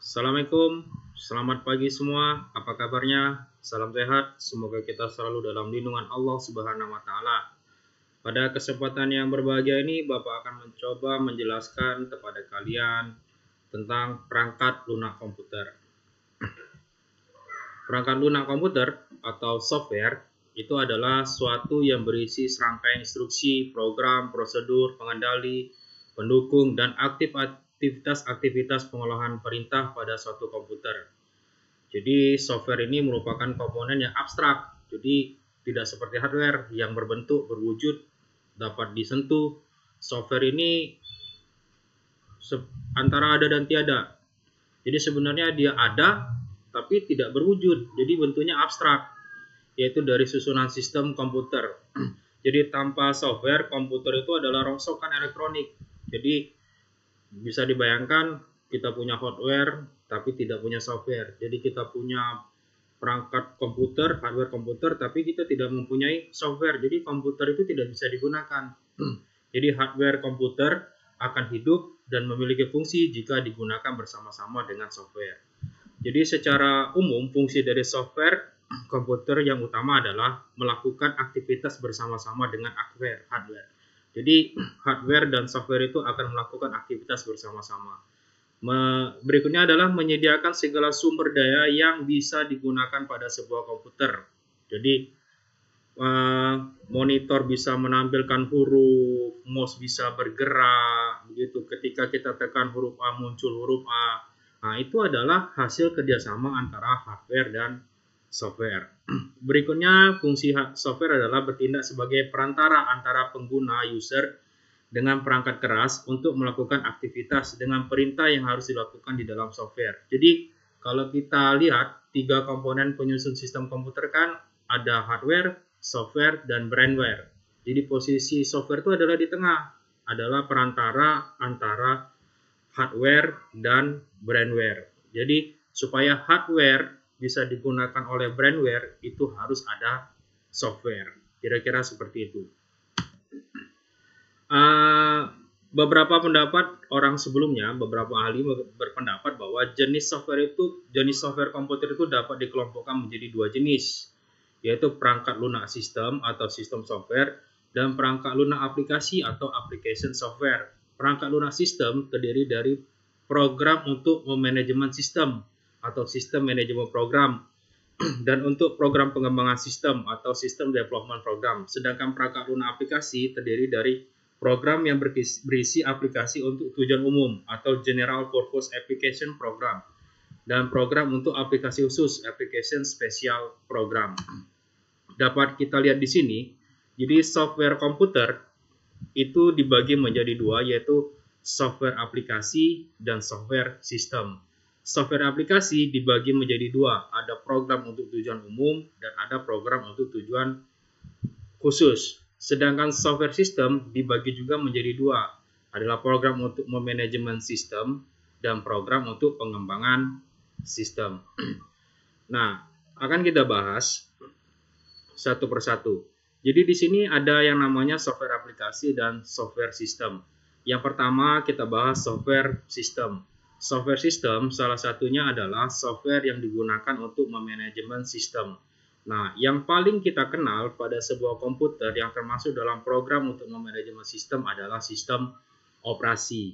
Assalamualaikum, selamat pagi semua. Apa kabarnya? Salam sehat. Semoga kita selalu dalam lindungan Allah Subhanahu wa Ta'ala. Pada kesempatan yang berbahagia ini, Bapak akan mencoba menjelaskan kepada kalian tentang perangkat lunak komputer. Perangkat lunak komputer atau software itu adalah suatu yang berisi serangkaian instruksi, program, prosedur, pengendali, pendukung, dan aktivitas pengolahan perintah pada suatu komputer. Jadi software ini merupakan komponen yang abstrak, jadi tidak seperti hardware yang berbentuk, berwujud, dapat disentuh. Software ini antara ada dan tiada. Jadi sebenarnya dia ada tapi tidak berwujud, jadi bentuknya abstrak, yaitu dari susunan sistem komputer. Jadi tanpa software, komputer itu adalah rongsokan elektronik. Jadi bisa dibayangkan kita punya hardware tapi tidak punya software. Jadi kita punya perangkat komputer, hardware komputer, tapi kita tidak mempunyai software. Jadi komputer itu tidak bisa digunakan. Jadi hardware komputer akan hidup dan memiliki fungsi jika digunakan bersama-sama dengan software. Jadi secara umum fungsi dari software komputer yang utama adalah melakukan aktivitas bersama-sama dengan hardware. Jadi hardware dan software itu akan melakukan aktivitas bersama-sama. Berikutnya adalah menyediakan segala sumber daya yang bisa digunakan pada sebuah komputer. Jadi monitor bisa menampilkan huruf, mouse bisa bergerak, begitu. Ketika kita tekan huruf A muncul huruf A. Nah, itu adalah hasil kerjasama antara hardware dan software. Berikutnya, fungsi software adalah bertindak sebagai perantara antara pengguna user dengan perangkat keras untuk melakukan aktivitas dengan perintah yang harus dilakukan di dalam software. Jadi, kalau kita lihat tiga komponen penyusun sistem komputer kan ada hardware, software, dan brandware. Jadi posisi software itu adalah di tengah, adalah perantara antara hardware dan brandware. Jadi supaya hardware bisa digunakan oleh brandware itu harus ada software. Kira-kira seperti itu. Beberapa pendapat orang sebelumnya, beberapa ahli berpendapat bahwa jenis software komputer itu dapat dikelompokkan menjadi dua jenis, yaitu perangkat lunak sistem atau sistem software dan perangkat lunak aplikasi atau application software. Perangkat lunak sistem terdiri dari program untuk memanajemen sistem atau sistem manajemen program dan untuk program pengembangan sistem atau sistem development program. Sedangkan perangkat lunak aplikasi terdiri dari program yang berisi aplikasi untuk tujuan umum atau general purpose application program dan program untuk aplikasi khusus application special program. Dapat kita lihat di sini. Jadi software komputer itu dibagi menjadi dua, yaitu software aplikasi dan software sistem. Software aplikasi dibagi menjadi dua, ada program untuk tujuan umum dan ada program untuk tujuan khusus. Sedangkan software sistem dibagi juga menjadi dua, adalah program untuk memanajemen sistem dan program untuk pengembangan sistem. Nah, akan kita bahas satu persatu. Jadi di sini ada yang namanya software aplikasi dan software sistem. Yang pertama kita bahas software sistem. Software sistem salah satunya adalah software yang digunakan untuk memanajemen sistem. Nah, yang paling kita kenal pada sebuah komputer yang termasuk dalam program untuk memanajemen sistem adalah sistem operasi.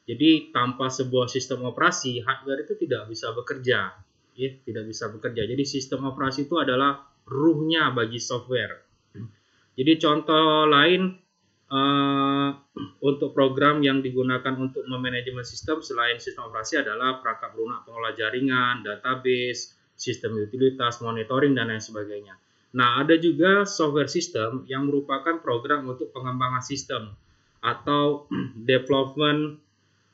Jadi tanpa sebuah sistem operasi, hardware itu tidak bisa bekerja. Ya, tidak bisa bekerja. Jadi sistem operasi itu adalah ruhnya bagi software. Jadi contoh lain untuk program yang digunakan untuk memanajemen sistem selain sistem operasi adalah perangkat lunak pengolah jaringan, database, sistem utilitas, monitoring, dan lain sebagainya. Nah, ada juga software system yang merupakan program untuk pengembangan sistem atau development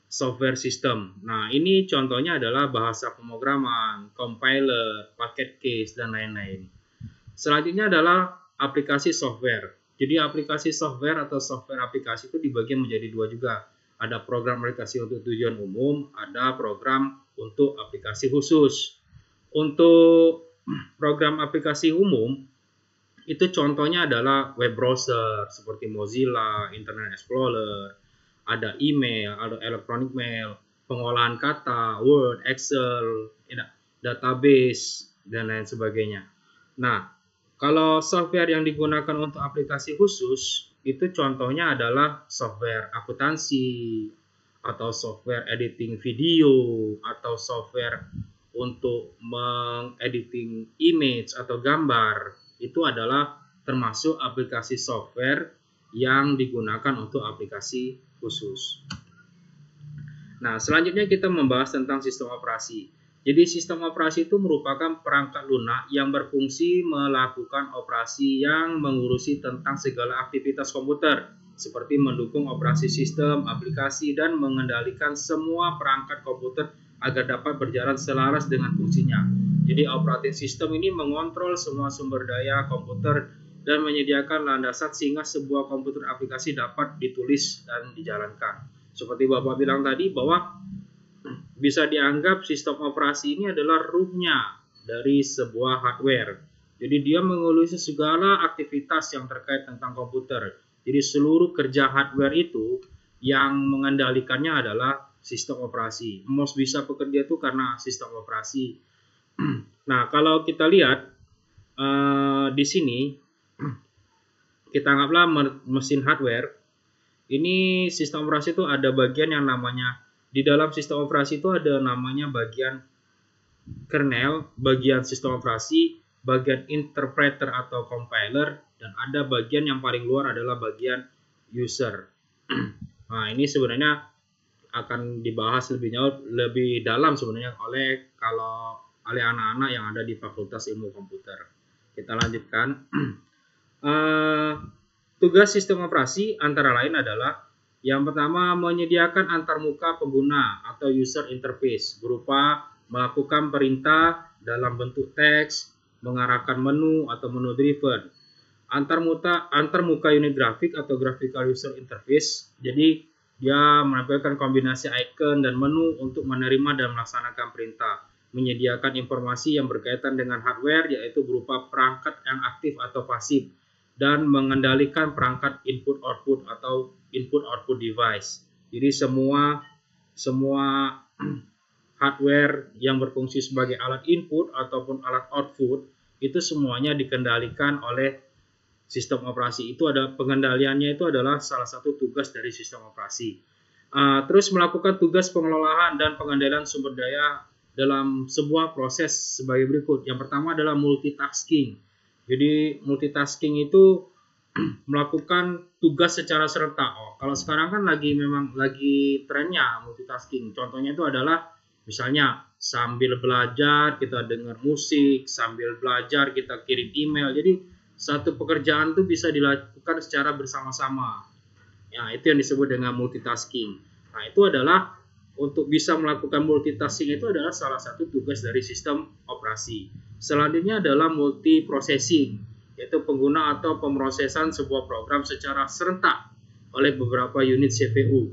software system. Nah, ini contohnya adalah bahasa pemrograman, compiler, packet case, dan lain-lain. Selanjutnya adalah aplikasi software. Jadi aplikasi software atau software aplikasi itu dibagi menjadi dua juga. Ada program aplikasi untuk tujuan umum, ada program untuk aplikasi khusus. Untuk program aplikasi umum, itu contohnya adalah web browser seperti Mozilla, Internet Explorer, ada email, ada electronic mail, pengolahan kata, Word, Excel, database, dan lain sebagainya. Nah, kalau software yang digunakan untuk aplikasi khusus, itu contohnya adalah software akuntansi, atau software editing video, atau software untuk mengediting image atau gambar. Itu adalah termasuk aplikasi software yang digunakan untuk aplikasi khusus. Nah, selanjutnya kita membahas tentang sistem operasi. Jadi sistem operasi itu merupakan perangkat lunak yang berfungsi melakukan operasi yang mengurusi tentang segala aktivitas komputer, seperti mendukung operasi sistem, aplikasi, dan mengendalikan semua perangkat komputer agar dapat berjalan selaras dengan fungsinya. Jadi operating system ini mengontrol semua sumber daya komputer dan menyediakan landasan sehingga sebuah komputer aplikasi dapat ditulis dan dijalankan. Seperti Bapak bilang tadi bahwa bisa dianggap sistem operasi ini adalah ruhnya dari sebuah hardware. Jadi dia mengurusi segala aktivitas yang terkait tentang komputer. Jadi seluruh kerja hardware itu yang mengendalikannya adalah sistem operasi. Most bisa bekerja itu karena sistem operasi. Nah, kalau kita lihat di sini, kita anggaplah mesin hardware. Ini sistem operasi itu ada bagian yang namanya, di dalam sistem operasi itu ada namanya bagian kernel, bagian sistem operasi, bagian interpreter atau compiler, dan ada bagian yang paling luar adalah bagian user. Nah, ini sebenarnya akan dibahas lebih dalam sebenarnya oleh anak-anak yang ada di Fakultas Ilmu Komputer. Kita lanjutkan. Tugas sistem operasi antara lain adalah yang pertama menyediakan antarmuka pengguna atau user interface berupa melakukan perintah dalam bentuk teks, mengarahkan menu atau menu driven. Antarmuka unit grafik atau graphical user interface. Jadi dia menampilkan kombinasi icon dan menu untuk menerima dan melaksanakan perintah. Menyediakan informasi yang berkaitan dengan hardware yaitu berupa perangkat yang aktif atau pasif, dan mengendalikan perangkat input-output atau input-output device. Jadi semua hardware yang berfungsi sebagai alat input ataupun alat output itu semuanya dikendalikan oleh sistem operasi. Itu ada pengendaliannya, itu adalah salah satu tugas dari sistem operasi. Terus melakukan tugas pengelolaan dan pengendalian sumber daya dalam sebuah proses sebagai berikut. Yang pertama adalah multitasking. Jadi multitasking itu melakukan tugas secara serentak. Kalau sekarang kan memang lagi trennya multitasking. Contohnya itu adalah misalnya sambil belajar kita dengar musik, sambil belajar kita kirim email. Jadi satu pekerjaan itu bisa dilakukan secara bersama-sama. Ya, itu yang disebut dengan multitasking. Nah, itu adalah untuk bisa melakukan multitasking itu adalah salah satu tugas dari sistem operasi. Selanjutnya adalah multiprocessing, yaitu pengguna atau pemrosesan sebuah program secara serentak oleh beberapa unit CPU.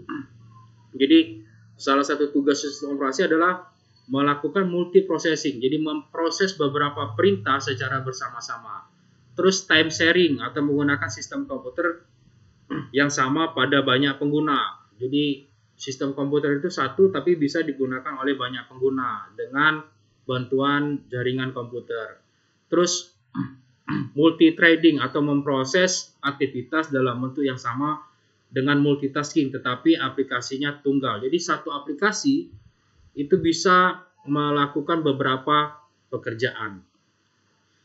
Jadi salah satu tugas sistem operasi adalah melakukan multiprocessing, jadi memproses beberapa perintah secara bersama-sama. Terus time sharing atau menggunakan sistem komputer yang sama pada banyak pengguna. Jadi sistem komputer itu satu tapi bisa digunakan oleh banyak pengguna dengan bantuan jaringan komputer. Terus multi-threading atau memproses aktivitas dalam bentuk yang sama dengan multitasking tetapi aplikasinya tunggal. Jadi satu aplikasi itu bisa melakukan beberapa pekerjaan.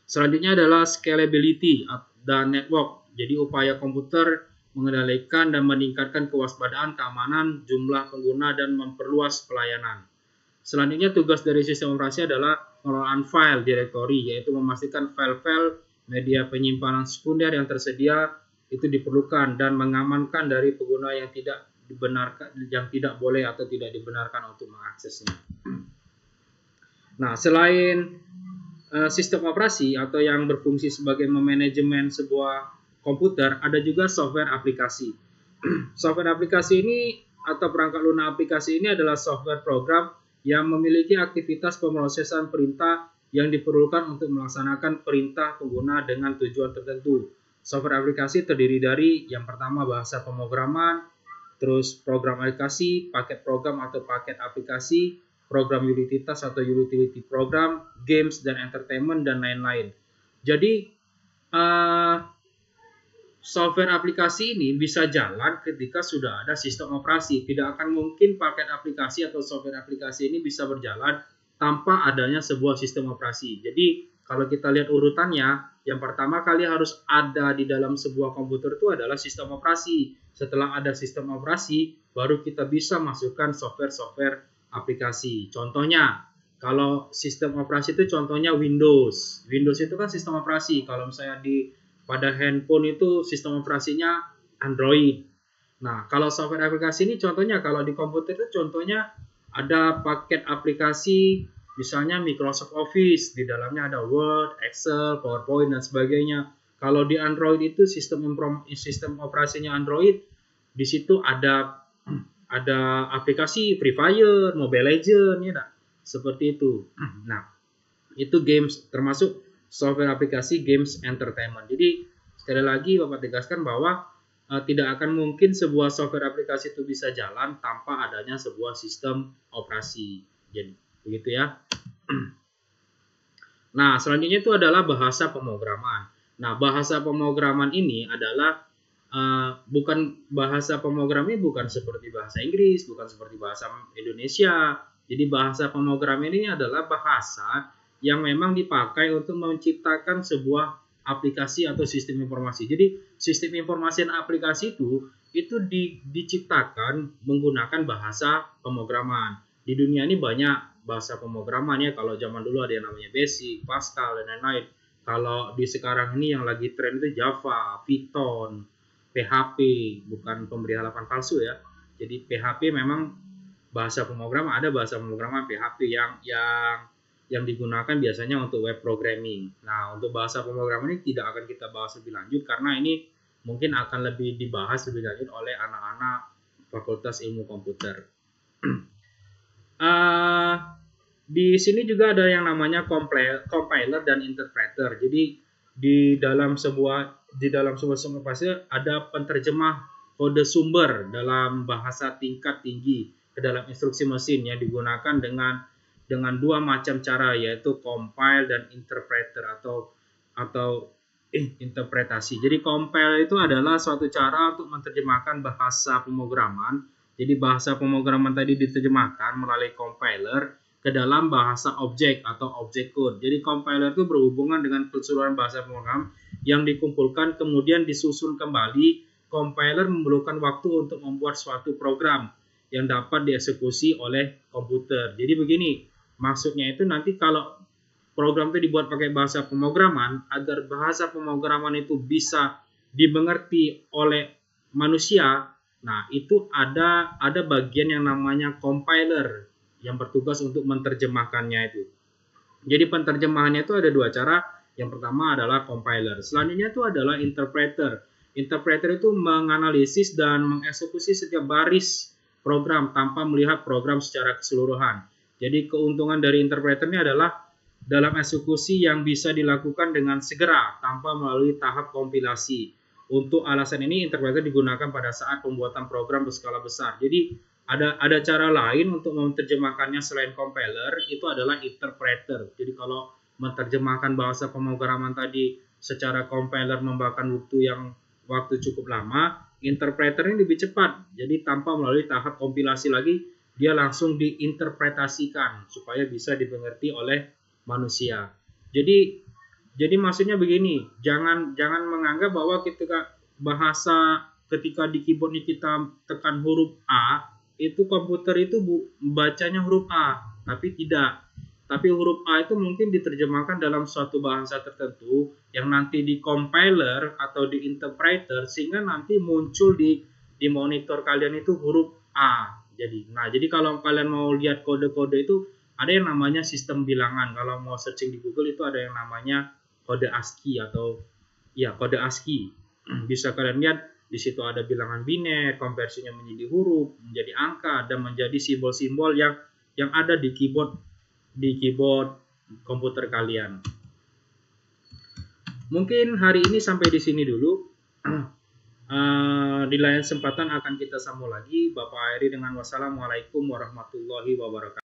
Selanjutnya adalah scalability dan network. Jadi upaya komputer mengendalikan dan meningkatkan kewaspadaan, keamanan, jumlah pengguna, dan memperluas pelayanan. Selanjutnya tugas dari sistem operasi adalah pengelolaan file directory, yaitu memastikan file-file media penyimpanan sekunder yang tersedia itu diperlukan dan mengamankan dari pengguna yang tidak boleh atau tidak dibenarkan untuk mengaksesnya. Nah, selain sistem operasi atau yang berfungsi sebagai manajemen sebuah komputer, ada juga software aplikasi. Software aplikasi ini atau perangkat lunak aplikasi ini adalah software program yang memiliki aktivitas pemrosesan perintah yang diperlukan untuk melaksanakan perintah pengguna dengan tujuan tertentu. Software aplikasi terdiri dari yang pertama bahasa pemrograman, terus program aplikasi, paket program atau paket aplikasi, program utilitas atau utility program, games dan entertainment, dan lain-lain. Jadi software aplikasi ini bisa jalan ketika sudah ada sistem operasi. Tidak akan mungkin paket aplikasi atau software aplikasi ini bisa berjalan tanpa adanya sebuah sistem operasi. Jadi kalau kita lihat urutannya, yang pertama kali harus ada di dalam sebuah komputer itu adalah sistem operasi. Setelah ada sistem operasi, baru kita bisa masukkan software-software aplikasi. Contohnya, kalau sistem operasi itu contohnya Windows. Windows itu kan sistem operasi. Kalau misalnya pada handphone itu sistem operasinya Android. Nah, kalau software aplikasi ini contohnya kalau di komputer itu contohnya ada paket aplikasi misalnya Microsoft Office, di dalamnya ada Word, Excel, PowerPoint dan sebagainya. Kalau di Android itu sistem operasinya Android, di situ ada aplikasi Free Fire, Mobile Legends, ya, seperti itu. Nah, itu games termasuk software aplikasi games entertainment. Jadi sekali lagi Bapak tegaskan bahwa tidak akan mungkin sebuah software aplikasi itu bisa jalan tanpa adanya sebuah sistem operasi. Jadi begitu ya. Nah, selanjutnya itu adalah bahasa pemrograman. Nah, bahasa pemrograman ini adalah bukan bahasa pemrograman bukan seperti bahasa Inggris, bukan seperti bahasa Indonesia. Jadi bahasa pemrograman ini adalah bahasa yang memang dipakai untuk menciptakan sebuah aplikasi atau sistem informasi. Jadi sistem informasi dan aplikasi itu diciptakan menggunakan bahasa pemrograman. Di dunia ini banyak bahasa pemrograman ya. Kalau zaman dulu ada yang namanya Basic, Pascal, dan lain-lain. Kalau di sekarang ini yang lagi tren itu Java, Python, PHP, bukan pemberi halaman palsu ya. Jadi PHP memang bahasa pemrograman, ada bahasa pemrograman PHP yang digunakan biasanya untuk web programming. Nah, untuk bahasa pemrograman ini tidak akan kita bahas lebih lanjut karena ini mungkin akan lebih dibahas lebih lanjut oleh anak-anak Fakultas Ilmu Komputer. Di sini juga ada yang namanya compiler dan interpreter. Jadi di dalam sebuah aplikasi ada penterjemah kode sumber dalam bahasa tingkat tinggi ke dalam instruksi mesin yang digunakan dengan dua macam cara, yaitu compile dan interpreter atau interpretasi. Jadi compile itu adalah suatu cara untuk menerjemahkan bahasa pemrograman. Jadi bahasa pemrograman tadi diterjemahkan melalui compiler ke dalam bahasa objek atau object code. Jadi compiler itu berhubungan dengan keseluruhan bahasa pemrograman yang dikumpulkan kemudian disusun kembali. Compiler memerlukan waktu untuk membuat suatu program yang dapat dieksekusi oleh komputer. Jadi begini, maksudnya itu nanti kalau program itu dibuat pakai bahasa pemrograman, agar bahasa pemrograman itu bisa dimengerti oleh manusia. Nah, itu ada bagian yang namanya compiler yang bertugas untuk menerjemahkannya itu. Jadi penerjemahannya itu ada dua cara. Yang pertama adalah compiler. Selanjutnya itu adalah interpreter. Interpreter itu menganalisis dan mengeksekusi setiap baris program tanpa melihat program secara keseluruhan. Jadi keuntungan dari interpreter ini adalah dalam eksekusi yang bisa dilakukan dengan segera tanpa melalui tahap kompilasi. Untuk alasan ini interpreter digunakan pada saat pembuatan program berskala besar. Jadi ada cara lain untuk menerjemahkannya selain compiler, itu adalah interpreter. Jadi kalau menerjemahkan bahasa pemrograman tadi secara compiler memakan waktu cukup lama, interpreter ini lebih cepat. Jadi tanpa melalui tahap kompilasi lagi, dia langsung diinterpretasikan supaya bisa dimengerti oleh manusia. Jadi maksudnya begini, jangan menganggap bahwa ketika di keyboard ini kita tekan huruf A, itu komputer itu bacanya huruf A, tapi tidak. Tapi huruf A itu mungkin diterjemahkan dalam suatu bahasa tertentu yang nanti di compiler atau di interpreter sehingga nanti muncul di monitor kalian itu huruf A. Jadi kalau kalian mau lihat kode-kode itu ada yang namanya sistem bilangan. Kalau mau searching di Google itu ada yang namanya kode ASCII kode ASCII. Bisa kalian lihat di situ ada bilangan biner, konversinya menjadi huruf, menjadi angka, dan menjadi simbol-simbol yang ada di keyboard komputer kalian. Mungkin hari ini sampai di sini dulu. Di lain kesempatan akan kita sambung lagi. Bapak akhiri dengan wassalamualaikum warahmatullahi wabarakatuh.